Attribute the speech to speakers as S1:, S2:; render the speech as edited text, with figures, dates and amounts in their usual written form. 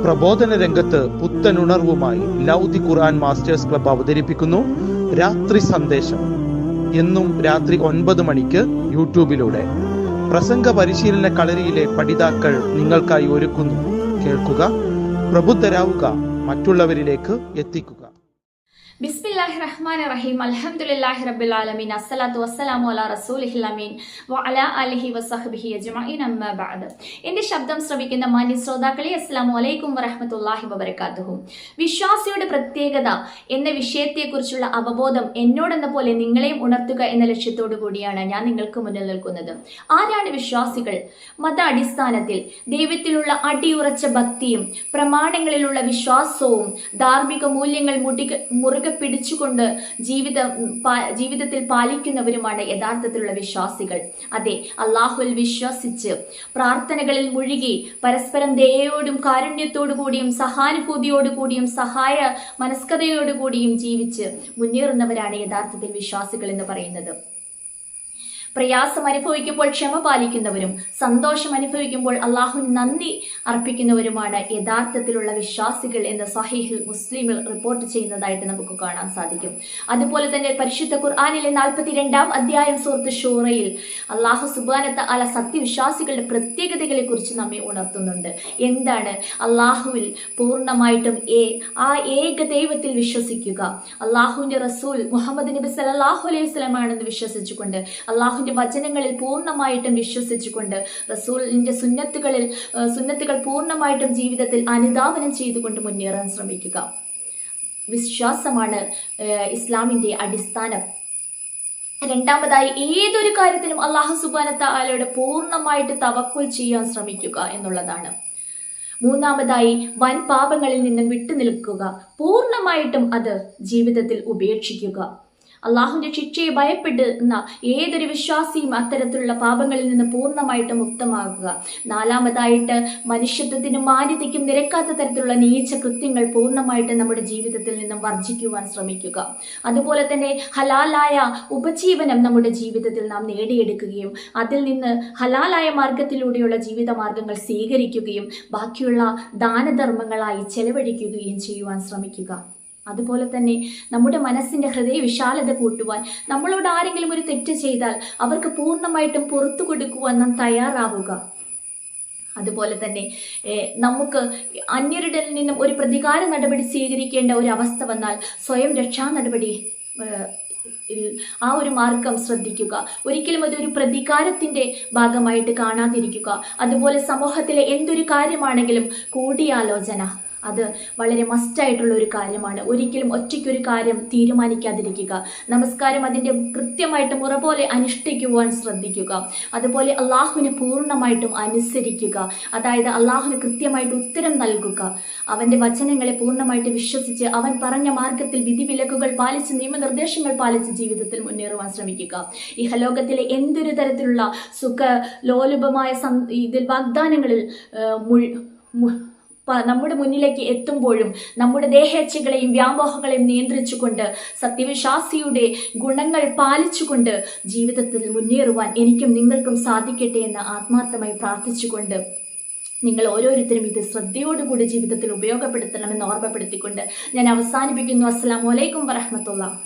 S1: പ്രബോധന രംഗത്ത് പുത്തനുണർവുമായി ലൗദി ഖുർആൻ masters club അവതരിപ്പിക്കുന്നു രാത്രി സന്ദേശം. എന്നും രാത്രി 9 മണിക്ക് യൂട്യൂബിലൂടെ പ്രസംഗ പരിശീലന കളരിയിലെ പഠിതാക്കൾ നിങ്ങൾക്കായി ഒരുക്കുന്നു. കേൾക്കുക, പ്രബുദ്ധരാവുക, മറ്റുള്ളവരിലേക്ക് എത്തിക്കുക.
S2: ബിസ്മില്ലാഹിർ റഹ്മാനിർ റഹീം. അൽഹംദുലില്ലാഹി റബ്ബിൽ ആലമീൻ. അസ്സലാത്തു വസ്സലാമു അലാ റസൂലിഹിൽ അമീൻ വഅലാ ആലിഹി വസഹ്ബിഹി അജ്മഈൻ. അമ്മാ ബഅദ്. എന്റെ ശബ്ദം ശ്രവിക്കുന്ന മാന്യ ശ്രോതാക്കളെ, അസ്സലാമു അലൈക്കും വറഹ്മത്തുള്ളാഹി വബറകാതുഹു. വിശ്വാസിയുടെ പ്രത്യേകത എന്ന വിഷയത്തെക്കുറിച്ചുള്ള അവബോധം എന്നോടെന്ന പോലെ നിങ്ങളെയും ഉണർത്തുക എന്ന ലക്ഷ്യത്തോടു കൂടിയാണ് ഞാൻ നിങ്ങൾക്ക് മുന്നിൽ നിൽക്കുന്നത്. ആരാണ് വിശ്വാസികൾ? മത അടിസ്ഥാനത്തിൽ ദൈവത്തിലുള്ള അടിയുറച്ച ഭക്തിയും പ്രമാണങ്ങളിലുള്ള വിശ്വാസവും ധാർമ്മിക മൂല്യങ്ങൾ മുറുകെ പിടിച്ചുകൊണ്ട് ജീവിതത്തിൽ പാലിക്കുന്നവരുമാണ് യഥാർത്ഥത്തിലുള്ള വിശ്വാസികൾ. അതെ, അള്ളാഹുൽ വിശ്വസിച്ച് പ്രാർത്ഥനകളിൽ മുഴുകി പരസ്പരം ദയയോടും കാരുണ്യത്തോടു കൂടിയും സഹാനുഭൂതിയോടുകൂടിയും സഹായ മനസ്കതയോടുകൂടിയും ജീവിച്ച് മുന്നേറുന്നവരാണ് യഥാർത്ഥത്തിൽ വിശ്വാസികൾ എന്ന് പറയുന്നത്. പ്രയാസം അനുഭവിക്കുമ്പോൾ ക്ഷമ പാലിക്കുന്നവരും സന്തോഷം അനുഭവിക്കുമ്പോൾ അള്ളാഹുവിന് നന്ദി അർപ്പിക്കുന്നവരുമാണ് യഥാർത്ഥത്തിലുള്ള വിശ്വാസികൾ എന്ന് സ്വഹീഹ് മുസ്ലിമിൽ റിപ്പോർട്ട് ചെയ്യുന്നതായിട്ട് നമുക്ക് കാണാൻ സാധിക്കും. അതുപോലെ തന്നെ പരിശുദ്ധ ഖുർആനിലെ 42-ാം അധ്യായം സൂറത്ത് ഷൂറയിൽ അള്ളാഹു സുബ്ഹാനഹു വ തആല സത്യവിശ്വാസികളുടെ പ്രത്യേകതകളെ കുറിച്ച് നമ്മെ ഉണർത്തുന്നുണ്ട്. എന്താണ്? അള്ളാഹുവിൽ പൂർണ്ണമായിട്ടും ആ ഏക ദൈവത്തിൽ വിശ്വസിക്കുക, അള്ളാഹുവിന്റെ റസൂൽ മുഹമ്മദ് നബി സല്ലല്ലാഹു അലൈഹി വസല്ലം ആണെന്ന് വിശ്വസിച്ചുകൊണ്ട്, അള്ളാഹു വചനങ്ങളിൽ പൂർണ്ണമായിട്ടും വിശ്വസിച്ചുകൊണ്ട്, റസൂലിന്റെ സുന്നത്തുകൾ പൂർണ്ണമായിട്ടും ജീവിതത്തിൽ അനുധാവനം ചെയ്തുകൊണ്ട് മുന്നേറാൻ ശ്രമിക്കുക. വിശ്വാസമാണ് ഇസ്ലാമിന്റെ അടിസ്ഥാനം. രണ്ടാമതായി, ഏതൊരു കാര്യത്തിലും അല്ലാഹു സുബ്ഹാനഹു വ തആലയുടെ പൂർണ്ണമായിട്ട് തവക്കുൽ ചെയ്യാൻ ശ്രമിക്കുക എന്നുള്ളതാണ്. മൂന്നാമതായി, വൻ പാപങ്ങളിൽ നിന്നും വിട്ടുനിൽക്കുക, പൂർണ്ണമായിട്ടും അത് ജീവിതത്തിൽ ഉപേക്ഷിക്കുക. അള്ളാഹുവിന്റെ ശിക്ഷയെ ഭയപ്പെടുന്ന ഏതൊരു വിശ്വാസിയും അത്തരത്തിലുള്ള പാപങ്ങളിൽ നിന്ന് പൂർണ്ണമായിട്ട് മുക്തമാകുക. നാലാമതായിട്ട്, മനുഷ്യത്വത്തിനും മാന്യതയ്ക്കും നിരക്കാത്ത തരത്തിലുള്ള നീച്ച കൃത്യങ്ങൾ പൂർണ്ണമായിട്ട് നമ്മുടെ ജീവിതത്തിൽ നിന്നും വർജിക്കുവാൻ ശ്രമിക്കുക. അതുപോലെ തന്നെ ഹലാലായ ഉപജീവനം നമ്മുടെ ജീവിതത്തിൽ നാം നേടിയെടുക്കുകയും അതിൽ നിന്ന് ഹലാലായ മാർഗത്തിലൂടെയുള്ള ജീവിത മാർഗങ്ങൾ സ്വീകരിക്കുകയും ബാക്കിയുള്ള ദാനധർമ്മങ്ങളായി ചെലവഴിക്കുകയും ചെയ്യുവാൻ ശ്രമിക്കുക. അതുപോലെ തന്നെ നമ്മുടെ മനസ്സിന്റെ ഹൃദയ വിശാലത കൂട്ടുവാൻ, നമ്മളോട് ആരെങ്കിലും ഒരു തെറ്റ് ചെയ്താൽ അവർക്ക് പൂർണ്ണമായിട്ടും പുറത്തു കൊടുക്കുവാൻ നാം തയ്യാറാവുക. അതുപോലെ തന്നെ നമുക്ക് അന്യരുടെ നിന്നും ഒരു പ്രതികാര നടപടി സ്വീകരിക്കേണ്ട ഒരു അവസ്ഥ വന്നാൽ സ്വയം രക്ഷാ നടപടി ആ ഒരു മാർഗം ശ്രദ്ധിക്കുക. ഒരിക്കലും അതൊരു പ്രതികാരത്തിന്റെ ഭാഗമായിട്ട് കാണാതിരിക്കുക. അതുപോലെ സമൂഹത്തിലെ എന്തൊരു കാര്യമാണെങ്കിലും കൂടിയാലോചന, അത് വളരെ മസ്റ്റായിട്ടുള്ള ഒരു കാര്യമാണ്. ഒരിക്കലും ഒറ്റയ്ക്കൊരു കാര്യം തീരുമാനിക്കാതിരിക്കുക. നമസ്കാരം അതിൻ്റെ കൃത്യമായിട്ട് മുറ പോലെ അനുഷ്ഠിക്കുവാൻ ശ്രദ്ധിക്കുക. അതുപോലെ അള്ളാഹുവിനെ പൂർണ്ണമായിട്ടും അനുസരിക്കുക. അതായത് അള്ളാഹുവിന് കൃത്യമായിട്ട് ഉത്തരം നൽകുക. അവൻ്റെ വചനങ്ങളെ പൂർണ്ണമായിട്ട് വിശ്വസിച്ച് അവൻ പറഞ്ഞ മാർഗത്തിൽ വിധിവിലക്കുകൾ പാലിച്ച് നിയമനിർദ്ദേശങ്ങൾ പാലിച്ച് ജീവിതത്തിൽ മുന്നേറുവാൻ ശ്രമിക്കുക. ഇഹലോകത്തിലെ എന്തൊരു തരത്തിലുള്ള സുഖലോലുപമായ ഇതിൽ വാഗ്ദാനങ്ങളിൽ നമ്മുടെ മുന്നിലേക്ക് എത്തുമ്പോഴും നമ്മുടെ ദേഹേച്ഛകളെയും വ്യാമോഹങ്ങളെയും നിയന്ത്രിച്ചുകൊണ്ട് സത്യവിശ്വാസിയുടെ ഗുണങ്ങൾ പാലിച്ചുകൊണ്ട് ജീവിതത്തിൽ മുന്നേറുവാൻ എനിക്കും നിങ്ങൾക്കും സാധിക്കട്ടെ എന്ന് ആത്മാർത്ഥമായി പ്രാർത്ഥിച്ചുകൊണ്ട്, നിങ്ങൾ ഓരോരുത്തരും ഇത് ശ്രദ്ധയോടുകൂടി ജീവിതത്തിൽ ഉപയോഗപ്പെടുത്തണമെന്ന് ഓർമ്മപ്പെടുത്തിക്കൊണ്ട് ഞാൻ അവസാനിപ്പിക്കുന്നു. അസ്സലാമു അലൈക്കും വറഹ്മത്തുള്ളാഹി.